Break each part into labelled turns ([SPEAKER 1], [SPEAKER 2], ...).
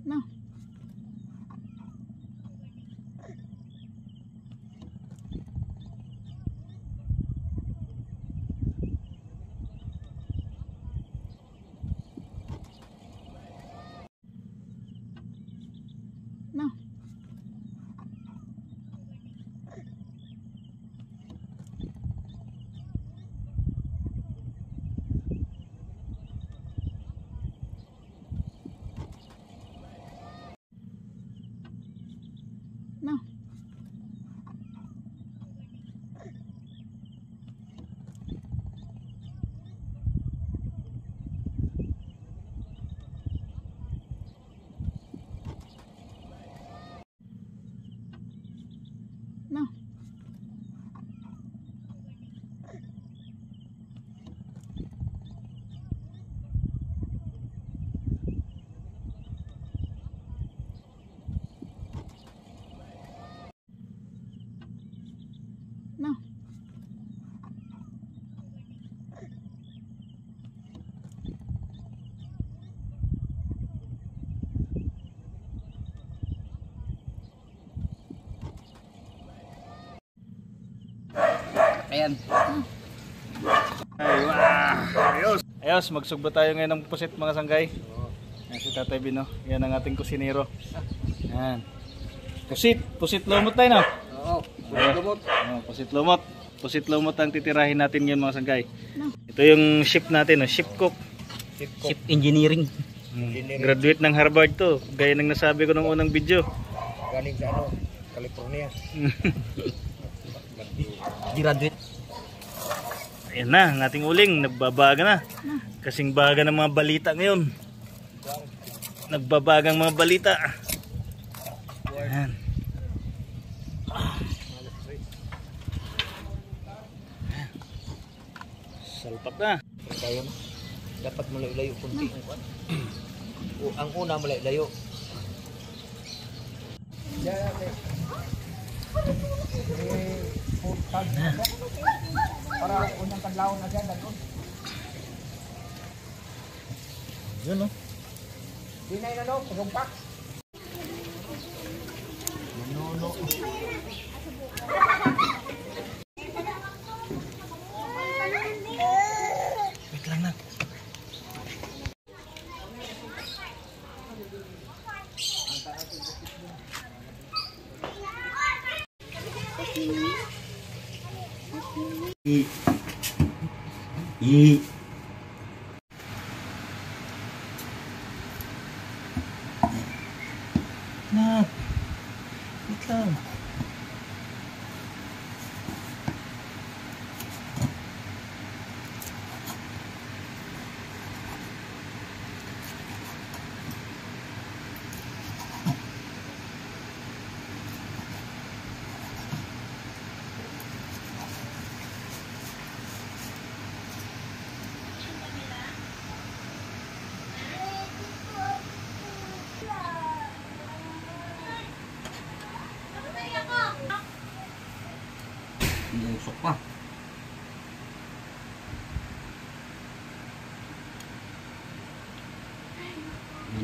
[SPEAKER 1] No. No. No. No. No.
[SPEAKER 2] Ayan.
[SPEAKER 1] Ay, ayos. Ayos, magsugba tayo ngayon ng pusit mga sanggay. Yan si Tatay Bino. Yan ang ating kusinero. Yan. Pusit lumot tayo, no?
[SPEAKER 2] Oo, pusit lumot.
[SPEAKER 1] Pusit lumot. Pusit lumot ang titirahin natin ngayon mga sanggay. Ito yung ship natin, no? Ship cook.
[SPEAKER 2] Ship engineering.
[SPEAKER 1] Graduate ng Harvard to. Gaya ng nasabi ko nung unang video.
[SPEAKER 2] Galing sa California. Graduate.
[SPEAKER 1] Ayan na, ang ating uling. Nagbabaga na. Kasing baga ng mga balita ngayon. Nagbabagang mga balita. Ayan. Salpak na.
[SPEAKER 2] Tayo na. Dapat malayo-layo kunti. Ang una malayo-layo. Para unang kadlaw na dyan.
[SPEAKER 1] Yun, no?
[SPEAKER 2] Dinay na, no? Pagumpak. Manuno.
[SPEAKER 1] Wait lang na. Na. Wait lang.
[SPEAKER 2] Usok pa.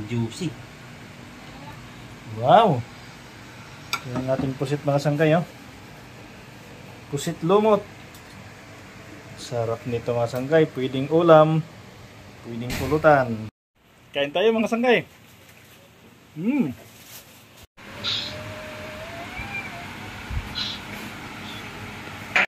[SPEAKER 2] Juicy.
[SPEAKER 1] Wow. Yan ang ating pusit mga sanggay, oh. Pusit lumot. Sarap nito mga sanggay. Pwedeng ulam. Pwedeng pulutan. Kain tayo mga sanggay.